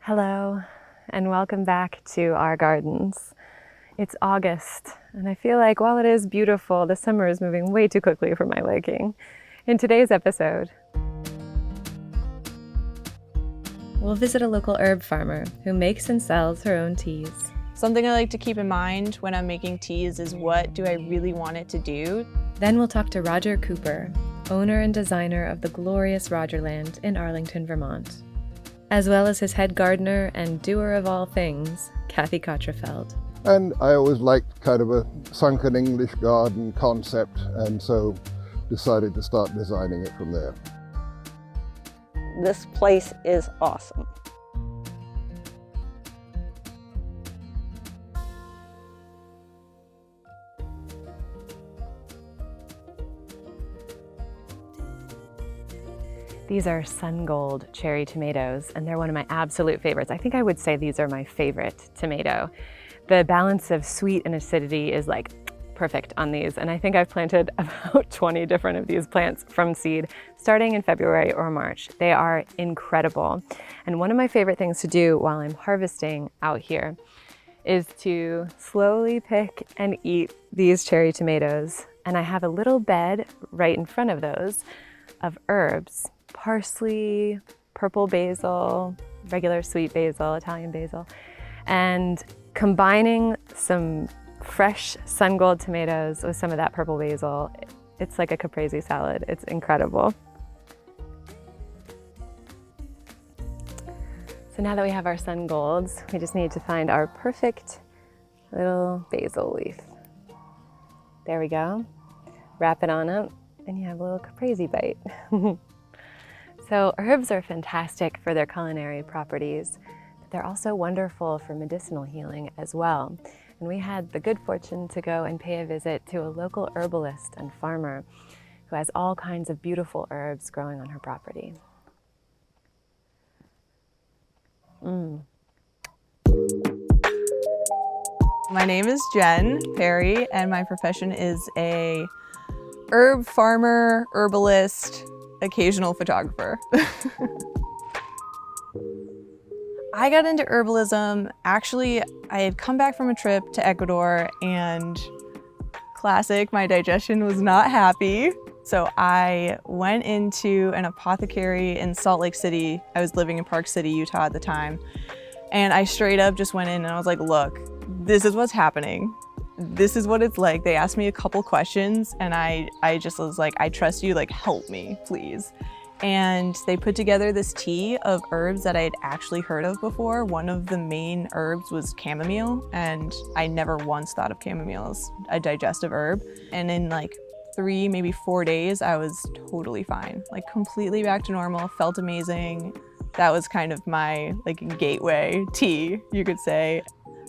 Hello, and welcome back to our gardens. It's August, and I feel like while it is beautiful, the summer is moving way too quickly for my liking. In today's episode, we'll visit a local herb farmer who makes and sells her own teas. Something I like to keep in mind when I'm making teas is what do I really want it to do? Then we'll talk to Roger Cooper, owner and designer of the glorious Rogerland in Arlington, Vermont, as well as his head gardener and doer of all things, Kathy Cottrafeld. And I always liked kind of a sunken English garden concept, and so decided to start designing it from there. This place is awesome. These are Sun Gold cherry tomatoes, and they're one of my absolute favorites. I think I would say these are my favorite tomato. The balance of sweet and acidity is like perfect on these, and I think I've planted about 20 different of these plants from seed starting in February or March. They are incredible. And one of my favorite things to do while I'm harvesting out here is to slowly pick and eat these cherry tomatoes. And I have a little bed right in front of those of herbs. Parsley, purple basil, regular sweet basil, Italian basil, and combining some fresh Sun Gold tomatoes with some of that purple basil, it's like a caprese salad. It's incredible. So now that we have our Sun Golds, we just need to find our perfect little basil leaf. There we go. Wrap it on up, and you have a little caprese bite. So herbs are fantastic for their culinary properties, but they're also wonderful for medicinal healing as well. And we had the good fortune to go and pay a visit to a local herbalist and farmer who has all kinds of beautiful herbs growing on her property. My name is Jen Perry, and my profession is a herb farmer, herbalist, occasional photographer. I got into herbalism, actually, I had come back from a trip to Ecuador and classic, my digestion was not happy. So I went into an apothecary in Salt Lake City. I was living in Park City, Utah at the time. And I straight up just went in and I was like, look, this is what's happening. This is what it's like. They asked me a couple questions and I just was like, I trust you, like help me, please. And they put together this tea of herbs that I had actually heard of before. One of the main herbs was chamomile, and I never once thought of chamomile as a digestive herb. And in like 3, maybe 4 days, I was totally fine, like completely back to normal, felt amazing. That was kind of my like gateway tea, you could say.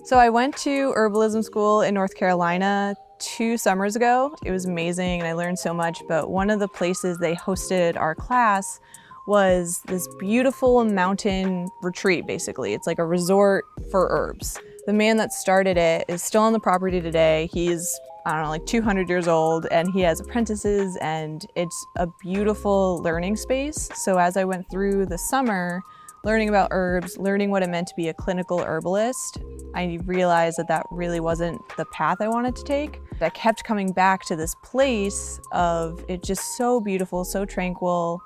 So I went to herbalism school in North Carolina 2 summers ago. It was amazing and I learned so much, but one of the places they hosted our class was this beautiful mountain retreat, basically. It's like a resort for herbs. The man that started it is still on the property today. He's, I don't know, like 200 years old, and he has apprentices, and it's a beautiful learning space. So as I went through the summer, learning about herbs, learning what it meant to be a clinical herbalist, I realized that that really wasn't the path I wanted to take. I kept coming back to this place of it's just so beautiful, so tranquil,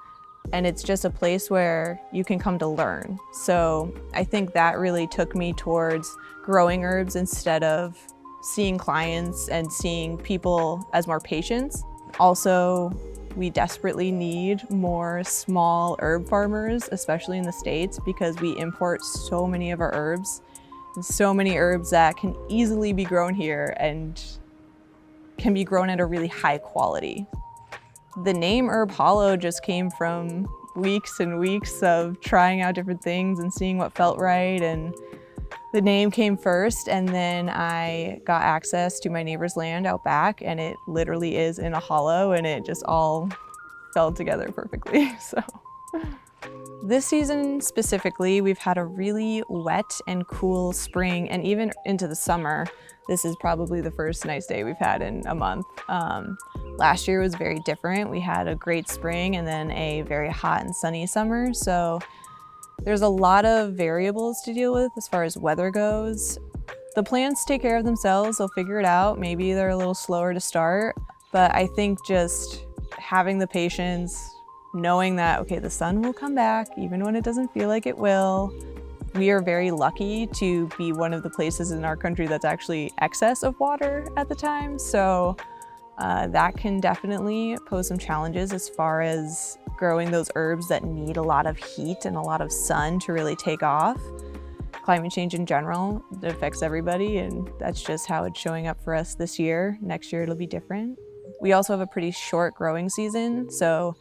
and it's just a place where you can come to learn. So I think that really took me towards growing herbs instead of seeing clients and seeing people as more patients. Also, we desperately need more small herb farmers, especially in the States, because we import so many of our herbs and so many herbs that can easily be grown here and can be grown at a really high quality. The name Herb Hollow just came from weeks and weeks of trying out different things and seeing what felt right, and the name came first, and then I got access to my neighbor's land out back, and it literally is in a hollow, and it just all fell together perfectly. So this season specifically, we've had a really wet and cool spring, and even into the summer. This is probably the first nice day we've had in a month. Last year was very different. We had a great spring and then a very hot and sunny summer. So There's a lot of variables to deal with as far as weather goes. The plants take care of themselves, they'll figure it out. Maybe they're a little slower to start, but I think just having the patience, knowing that, okay, the sun will come back even when it doesn't feel like it will. We are very lucky to be one of the places in our country that's actually excess of water at the time. So that can definitely pose some challenges as far as growing those herbs that need a lot of heat and a lot of sun to really take off. Climate change in general, it affects everybody, and that's just how it's showing up for us this year. Next year it'll be different. We also have a pretty short growing season. So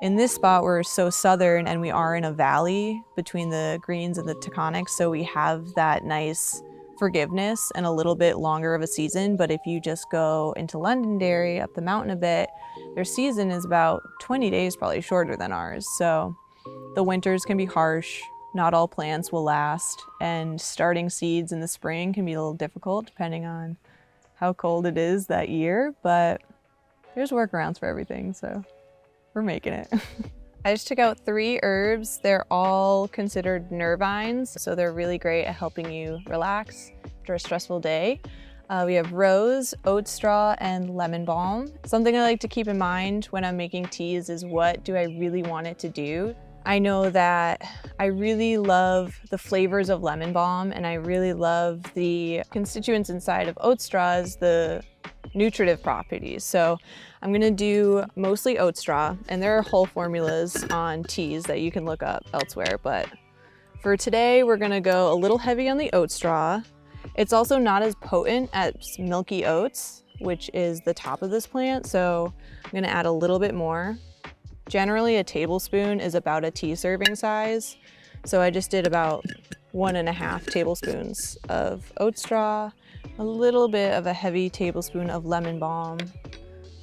in this spot, we're so southern and we are in a valley between the greens and the taconics. So we have that nice forgiveness and a little bit longer of a season. But if you just go into Londonderry, up the mountain a bit, their season is about 20 days, probably shorter than ours. So the winters can be harsh. Not all plants will last. And starting seeds in the spring can be a little difficult depending on how cold it is that year. But there's workarounds for everything, so we're making it. I just took out 3 herbs. They're all considered nervines, so they're really great at helping you relax after a stressful day. We have rose, oat straw, and lemon balm. Something I like to keep in mind when I'm making teas is what do I really want it to do? I know that I really love the flavors of lemon balm, and I really love the constituents inside of oat straws, the nutritive properties. So I'm gonna do mostly oat straw, and there are whole formulas on teas that you can look up elsewhere, but for today we're gonna go a little heavy on the oat straw. It's also not as potent as milky oats, which is the top of this plant, so I'm gonna add a little bit more. Generally a tablespoon is about a tea serving size, so I just did about 1.5 tablespoons of oat straw, a little bit of a heavy tablespoon of lemon balm.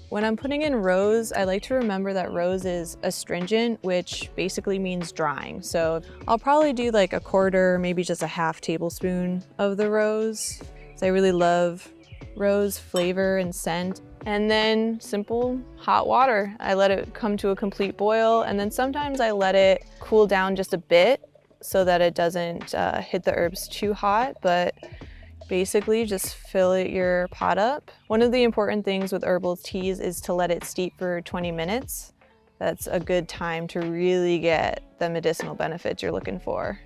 When I'm putting in rose, I like to remember that rose is astringent, which basically means drying. So I'll probably do like 1/4, maybe just a 1/2 tablespoon of the rose. So I really love rose flavor and scent. And then simple hot water. I let it come to a complete boil, and then sometimes I let it cool down just a bit so that it doesn't hit the herbs too hot, but basically just fill your pot up. One of the important things with herbal teas is to let it steep for 20 minutes. That's a good time to really get the medicinal benefits you're looking for.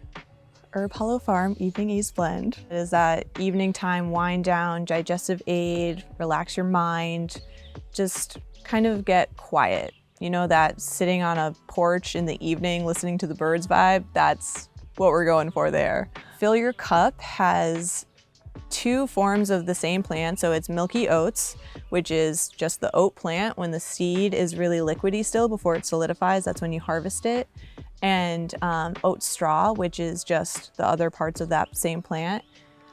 Herb Hollow Farm Evening Ease Blend is that evening time wind down, digestive aid, relax your mind, just kind of get quiet. You know, that sitting on a porch in the evening listening to the birds vibe, that's what we're going for there. Fill Your Cup has 2 forms of the same plant. So it's milky oats, which is just the oat plant when the seed is really liquidy still before it solidifies. That's when you harvest it. And oat straw, which is just the other parts of that same plant.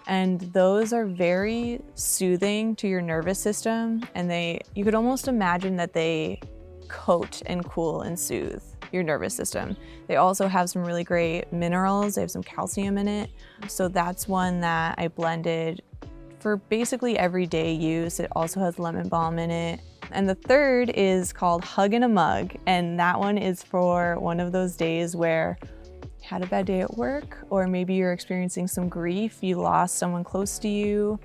And those are very soothing to your nervous system. And you could almost imagine that they coat and cool and soothe your nervous system. They also have some really great minerals. They have some calcium in it. So that's one that I blended for basically everyday use. It also has lemon balm in it. And the third is called Hug in a Mug. And that one is for one of those days where you had a bad day at work, or maybe you're experiencing some grief, you lost someone close to you,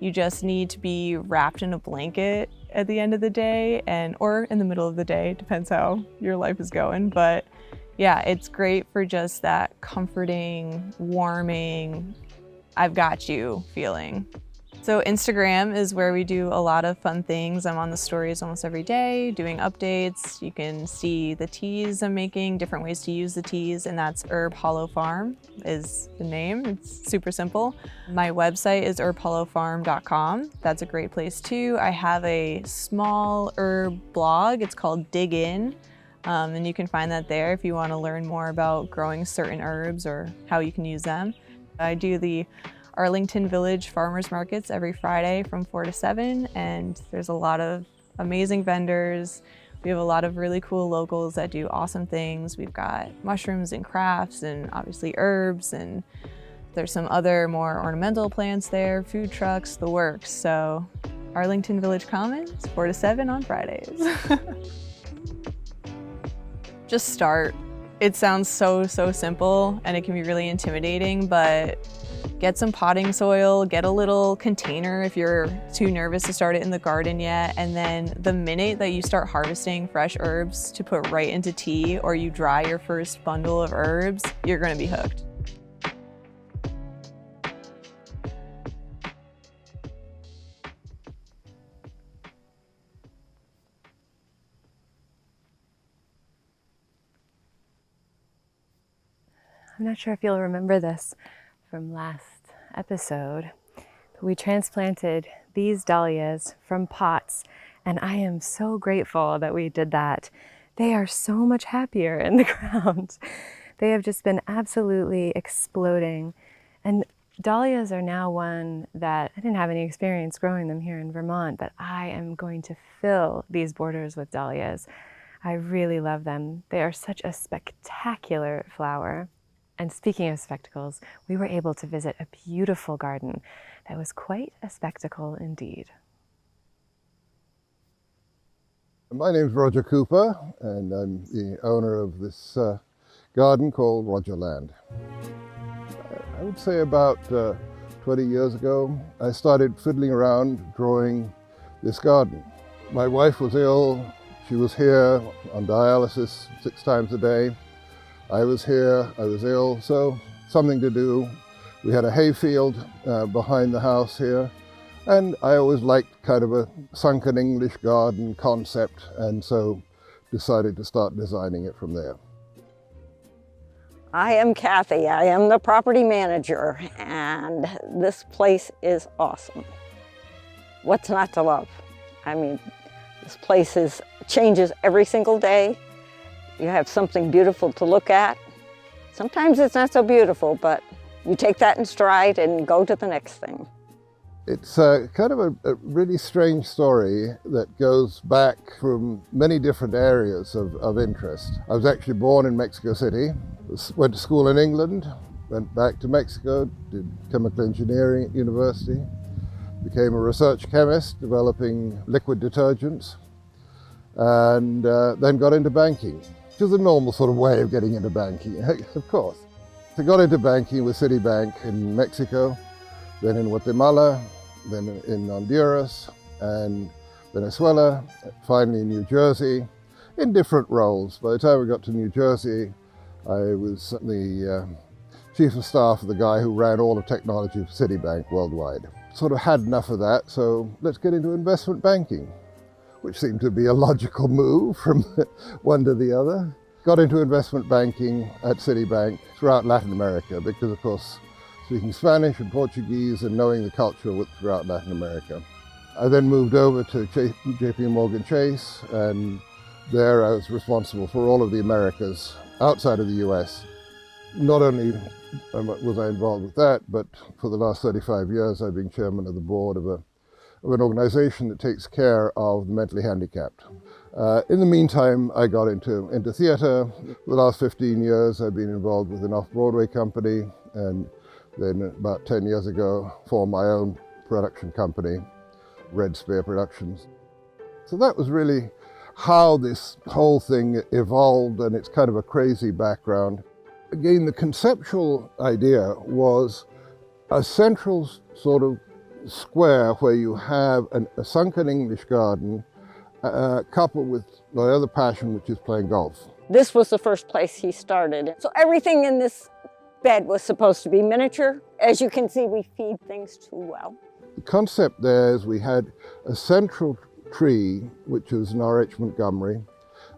you just need to be wrapped in a blanket at the end of the day, or in the middle of the day, depends how your life is going. But yeah, it's great for just that comforting, warming, I've got you feeling. So Instagram is where we do a lot of fun things. I'm on the stories almost every day doing updates. You can see the teas I'm making, different ways to use the teas, and that's Herb Hollow Farm is the name. It's super simple. My website is herbhollowfarm.com. That's a great place too. I have a small herb blog. It's called Dig In, and you can find that there if you want to learn more about growing certain herbs or how you can use them. I do the Arlington Village Farmers Markets every Friday from 4 to 7, and there's a lot of amazing vendors. We have a lot of really cool locals that do awesome things. We've got mushrooms and crafts and obviously herbs, and there's some other more ornamental plants there, food trucks, the works. So Arlington Village Commons, 4 to 7 on Fridays. Just start. It sounds so simple and it can be really intimidating, but get some potting soil, get a little container if you're too nervous to start it in the garden yet, and then the minute that you start harvesting fresh herbs to put right into tea, or you dry your first bundle of herbs, you're gonna be hooked. I'm not sure if you'll remember this from last episode, but we transplanted these dahlias from pots, and I am so grateful that we did that. They are so much happier in the ground. They have just been absolutely exploding. And dahlias are now one that I didn't have any experience growing them here in Vermont, but I am going to fill these borders with dahlias. I really love them. They are such a spectacular flower. And speaking of spectacles, we were able to visit a beautiful garden that was quite a spectacle indeed. My name's Roger Cooper, and I'm the owner of this garden called Rogerland. I would say about 20 years ago, I started fiddling around drawing this garden. My wife was ill. She was here on dialysis 6 times a day. I was here, I was ill, so something to do. We had a hayfield behind the house here, and I always liked kind of a sunken English garden concept, and so decided to start designing it from there. I am Kathy. I am the property manager, and this place is awesome. What's not to love? I mean, this place changes every single day. You have something beautiful to look at. Sometimes it's not so beautiful, but you take that in stride and go to the next thing. It's kind of a really strange story that goes back from many different areas of interest. I was actually born in Mexico City, went to school in England, went back to Mexico, did chemical engineering at university, became a research chemist developing liquid detergents, and then got into banking, which is a normal sort of way of getting into banking, of course. So I got into banking with Citibank in Mexico, then in Guatemala, then in Honduras and Venezuela, finally in New Jersey, in different roles. By the time we got to New Jersey, I was the chief of staff of the guy who ran all of technology for Citibank worldwide. Sort of had enough of that, so let's get into investment banking, which seemed to be a logical move from one to the other. Got into investment banking at Citibank throughout Latin America because, of course, speaking Spanish and Portuguese and knowing the culture throughout Latin America. I then moved over to JP Morgan Chase, and there I was responsible for all of the Americas outside of the US. Not only was I involved with that, but for the last 35 years I've been chairman of the board of an organization that takes care of the mentally handicapped. In the meantime, I got into theater. For the last 15 years I've been involved with an off-Broadway company, and then about 10 years ago formed my own production company, Red Spear Productions. So that was really how this whole thing evolved, and it's kind of a crazy background. Again, the conceptual idea was a central sort of square where you have a sunken English garden coupled with my other passion, which is playing golf. This was the first place he started. So everything in this bed was supposed to be miniature. As you can see, we feed things too well. The concept there is we had a central tree, which was an R.H. Montgomery,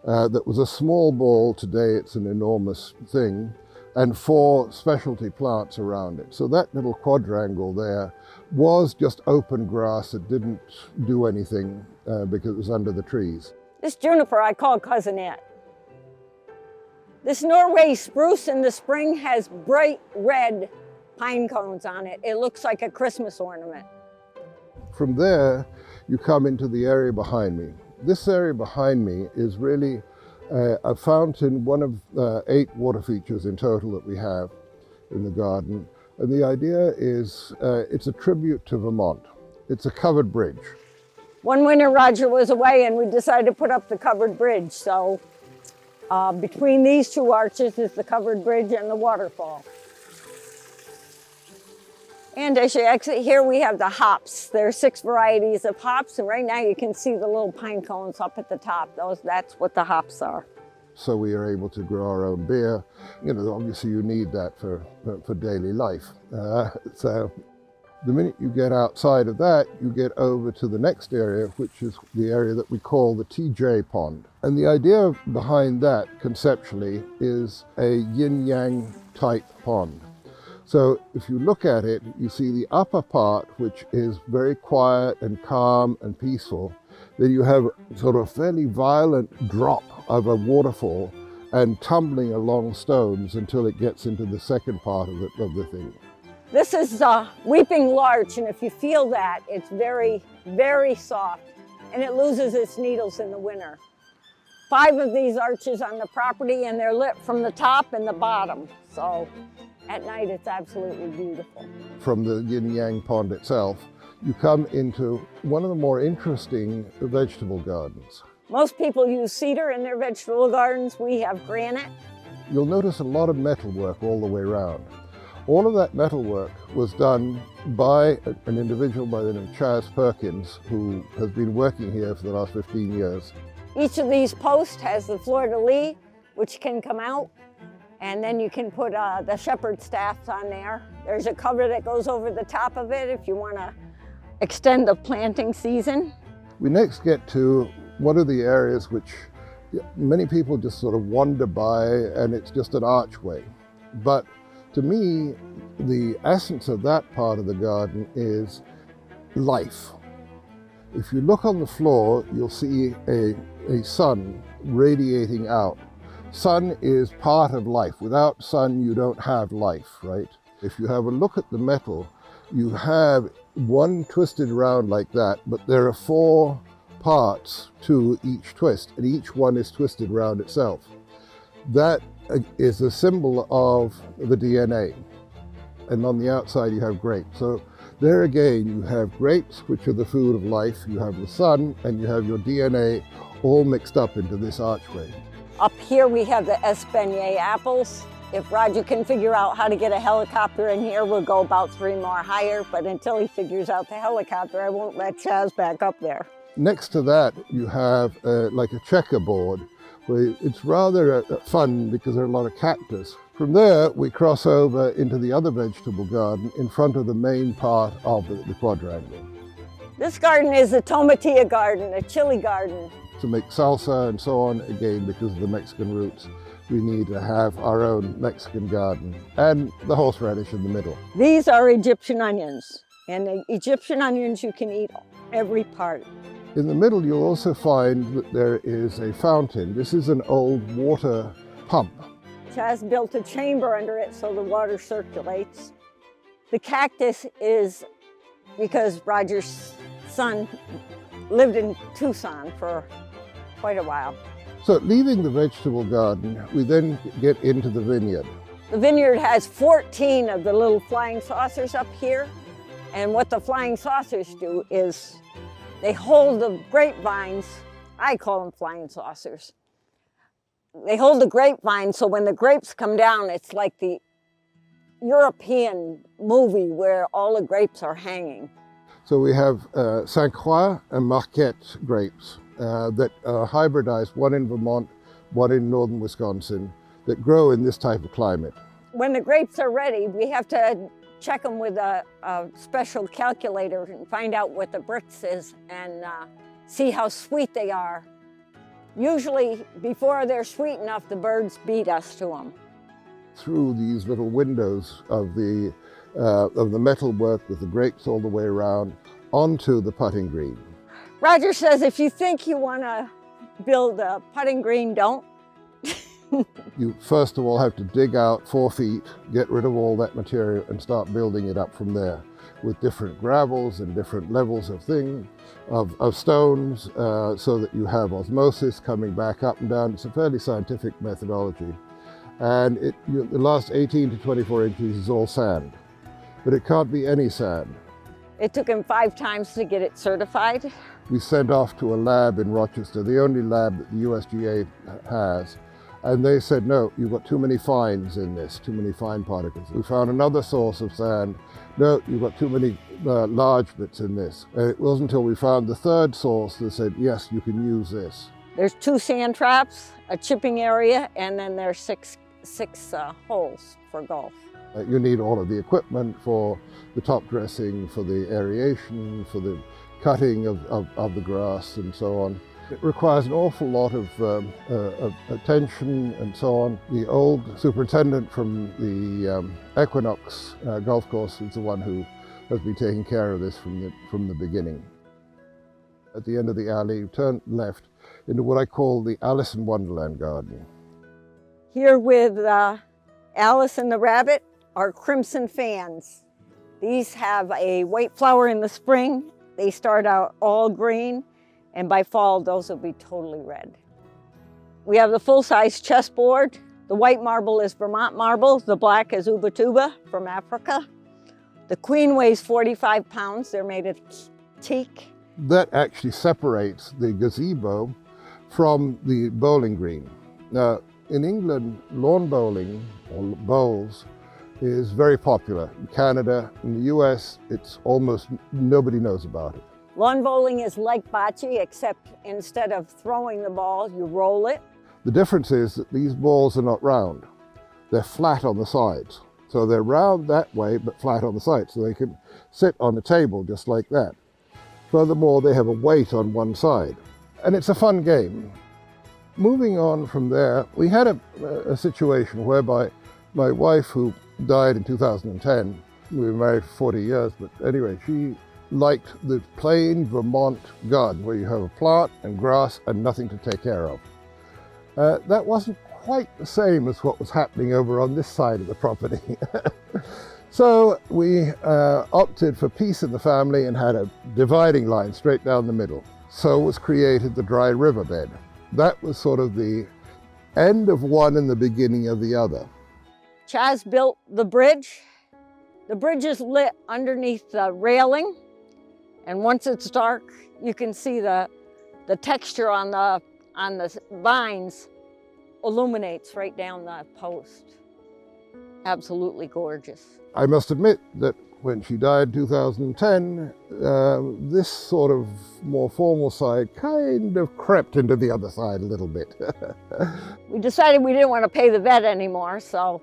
that was a small ball. Today it's an enormous thing, and 4 specialty plants around it. So that little quadrangle there was just open grass that didn't do anything because it was under the trees. This juniper I call Cousinette. This Norway spruce in the spring has bright red pine cones on it. It looks like a Christmas ornament. From there, you come into the area behind me. This area behind me is really a fountain, one of 8 water features in total that we have in the garden. And the idea is it's a tribute to Vermont. It's a covered bridge. One winter Roger was away and we decided to put up the covered bridge, so Between these two arches is the covered bridge and the waterfall. And as you exit here, we have the hops. There are 6 varieties of hops, and right now you can see the little pine cones up at the top. That's what the hops are. So we are able to grow our own beer. You know, obviously you need that for daily life. So the minute you get outside of that, you get over to the next area, which is the area that we call the TJ Pond. And the idea behind that, conceptually, is a yin-yang type pond. So if you look at it, you see the upper part, which is very quiet and calm and peaceful. Then you have sort of fairly violent drop of a waterfall and tumbling along stones until it gets into the second part of the thing. This is weeping larch, and if you feel that, it's very, very soft, and it loses its needles in the winter. 5 of these arches on the property, and they're lit from the top and the bottom. So at night, it's absolutely beautiful. From the yin-yang pond itself, you come into one of the more interesting vegetable gardens. Most people use cedar in their vegetable gardens. We have granite. You'll notice a lot of metalwork all the way around. All of that metalwork was done by an individual by the name of Chaz Perkins, who has been working here for the last 15 years. Each of these posts has the fleur-de-lis, which can come out, and then you can put the shepherd staffs on there. There's a cover that goes over the top of it if you want to extend the planting season. We next get to one of the areas which many people just sort of wander by, and it's just an archway. But to me, the essence of that part of the garden is life. If you look on the floor, you'll see a sun radiating out. Sun is part of life. Without sun, you don't have life, right? If you have a look at the metal, you have one twisted around like that, but there are 4 parts to each twist, and each one is twisted around itself. That is a symbol of the DNA. And on the outside you have grapes. So there again, you have grapes, which are the food of life, you have the sun, and you have your DNA all mixed up into this archway. Up here we have the Espalier apples. If Roger can figure out how to get a helicopter in here, we'll go about 3 more higher, but until he figures out the helicopter, I won't let Chaz back up there. Next to that, you have like a checkerboard, where it's rather fun because there are a lot of cactus. From there, we cross over into the other vegetable garden in front of the main part of the quadrangle. This garden is a tomatillo garden, a chili garden. To make salsa and so on, again, because of the Mexican roots, we need to have our own Mexican garden, and the horseradish in the middle. These are Egyptian onions, and the Egyptian onions you can eat every part. In the middle, you'll also find that there is a fountain. This is an old water pump. Chaz built a chamber under it so the water circulates. The cactus is because Roger's son lived in Tucson for quite a while. So leaving the vegetable garden, we then get into the vineyard. The vineyard has 14 of the little flying saucers up here. And what the flying saucers do is they hold the grapevines. I call them flying saucers. They hold the grapevines, so when the grapes come down, it's like the European movie where all the grapes are hanging. So we have Saint Croix and Marquette grapes that are hybridized, one in Vermont, one in northern Wisconsin, that grow in this type of climate. When the grapes are ready, we have to check them with a special calculator and find out what the Brix is and see how sweet they are. Usually, before they're sweet enough, the birds beat us to them. Through these little windows of the metalwork with the grapes all the way around onto the putting green. Roger says if you think you want to build a putting green, don't. You first of all have to dig out 4 feet, get rid of all that material and start building it up from there with different gravels and different levels of stones so that you have osmosis coming back up and down. It's a fairly scientific methodology. And the last 18 to 24 inches is all sand, but it can't be any sand. It took him 5 times to get it certified. We sent off to a lab in Rochester, the only lab that the USGA has, And they said, no, you've got too many fines in this, too many fine particles. We found another source of sand. No, you've got too many large bits in this. And it wasn't until we found the third source that said, yes, you can use this. There's 2 sand traps, a chipping area, and then there's six holes for golf. You need all of the equipment for the top dressing, for the aeration, for the cutting of the grass and so on. It requires an awful lot of attention and so on. The old superintendent from the Equinox golf course is the one who has been taking care of this from the beginning. At the end of the alley, you turn left into what I call the Alice in Wonderland garden. Here with Alice and the rabbit are crimson fans. These have a white flower in the spring. They start out all green, and by fall, those will be totally red. We have the full-size chessboard. The white marble is Vermont marble. The black is Ubatuba from Africa. The queen weighs 45 pounds. They're made of teak. That actually separates the gazebo from the bowling green. Now, in England, lawn bowling, or bowls, is very popular. In Canada, in the US, it's almost nobody knows about it. Lawn bowling is like bocce, except instead of throwing the ball, you roll it. The difference is that these balls are not round. They're flat on the sides. So they're round that way, but flat on the sides. So they can sit on a table just like that. Furthermore, they have a weight on one side. And it's a fun game. Moving on from there, we had a situation whereby my wife, who died in 2010, we were married for 40 years, but anyway, she liked the plain Vermont garden where you have a plant and grass and nothing to take care of. That wasn't quite the same as what was happening over on this side of the property. So we opted for peace in the family and had a dividing line straight down the middle. So was created the dry riverbed. That was sort of the end of one and the beginning of the other. Chaz built the bridge. The bridge is lit underneath the railing, and once it's dark, you can see the texture on the vines illuminates right down the post. Absolutely gorgeous. I must admit that when she died in 2010, this sort of more formal side kind of crept into the other side a little bit. We decided we didn't want to pay the vet anymore, so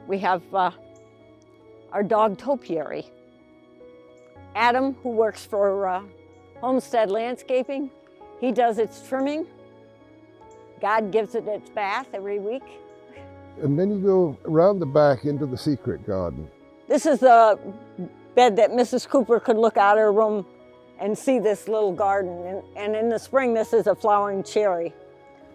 we have our dog topiary. Adam, who works for Homestead Landscaping, he does its trimming. God gives it its bath every week. And then you go around the back into the secret garden. This is the bed that Mrs. Cooper could look out her room and see this little garden. And in the spring, this is a flowering cherry.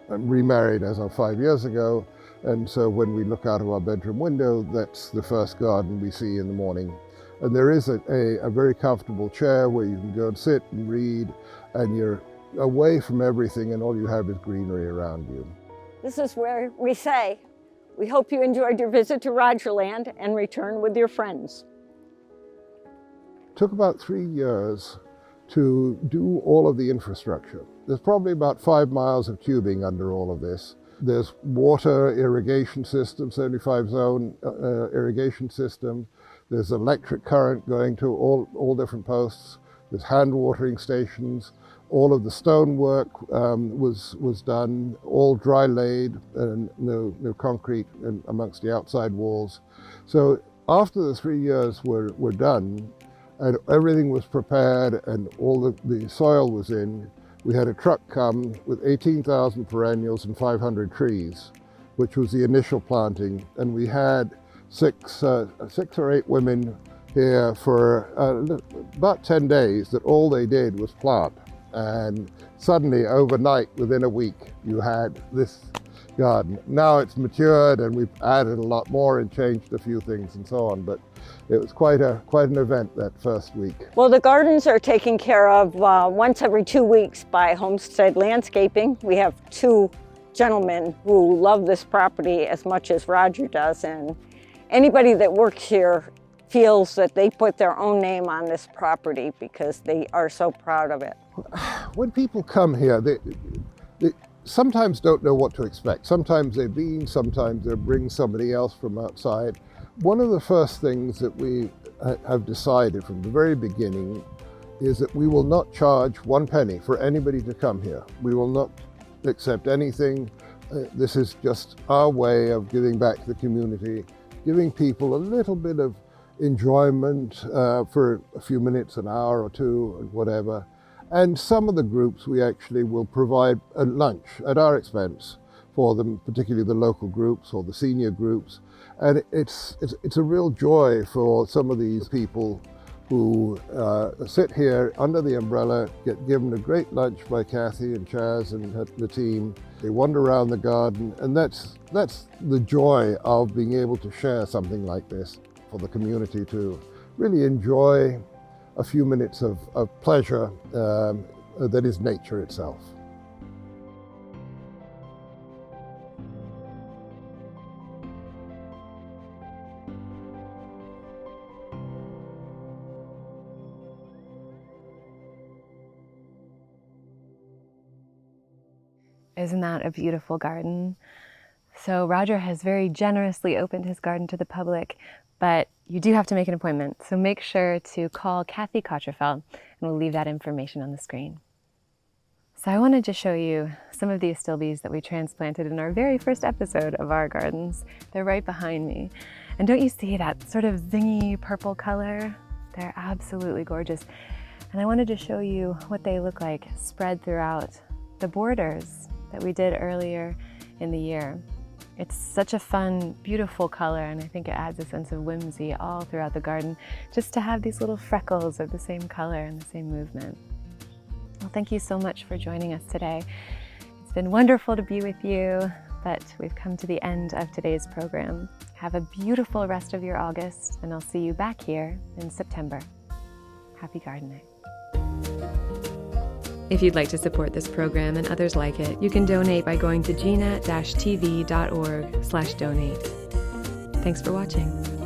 I'm remarried as of 5 years ago, and so when we look out of our bedroom window, that's the first garden we see in the morning. And there is a very comfortable chair where you can go and sit and read, and you're away from everything, and all you have is greenery around you. This is where we say, we hope you enjoyed your visit to Rogerland and return with your friends. It took about 3 years to do all of the infrastructure. There's probably about 5 miles of tubing under all of this. There's water irrigation system, 75 zone irrigation system. There's electric current going to all different posts. There's hand watering stations. All of the stonework was done, all dry laid, and no concrete amongst the outside walls. So after the 3 years were done, and everything was prepared and all the soil was in, we had a truck come with 18,000 perennials and 500 trees, which was the initial planting. And we had six or eight women here for about 10 days that all they did was plant. And suddenly, overnight, within a week, you had this garden. Now it's matured and we've added a lot more and changed a few things and so on, but it was quite an event that first week. Well, the gardens are taken care of once every 2 weeks by Homestead Landscaping. We have 2 gentlemen who love this property as much as Roger does, and anybody that works here feels that they put their own name on this property because they are so proud of it. When people come here, sometimes don't know what to expect. Sometimes they bean, sometimes they bring somebody else from outside. One of the first things that we have decided from the very beginning is that we will not charge 1 penny for anybody to come here. We will not accept anything. This is just our way of giving back to the community, giving people a little bit of enjoyment for a few minutes, an hour or two, and whatever. And some of the groups we actually will provide a lunch at our expense for them, particularly the local groups or the senior groups. And it's a real joy for some of these people who sit here under the umbrella, get given a great lunch by Kathy and Chaz and the team. They wander around the garden, and that's the joy of being able to share something like this for the community to really enjoy a few minutes of pleasure that is nature itself. Isn't that a beautiful garden? So Roger has very generously opened his garden to the public, but you do have to make an appointment. So make sure to call Kathy Cotterfeld, and we'll leave that information on the screen. So I wanted to show you some of the astilbes that we transplanted in our very first episode of our gardens. They're right behind me. And don't you see that sort of zingy purple color? They're absolutely gorgeous. And I wanted to show you what they look like spread throughout the borders that we did earlier in the year. It's such a fun, beautiful color, and I think it adds a sense of whimsy all throughout the garden, just to have these little freckles of the same color and the same movement. Well, thank you so much for joining us today. It's been wonderful to be with you, but we've come to the end of today's program. Have a beautiful rest of your August, and I'll see you back here in September. Happy gardening. If you'd like to support this program and others like it, you can donate by going to GNAT-TV.org/donate. Thanks for watching.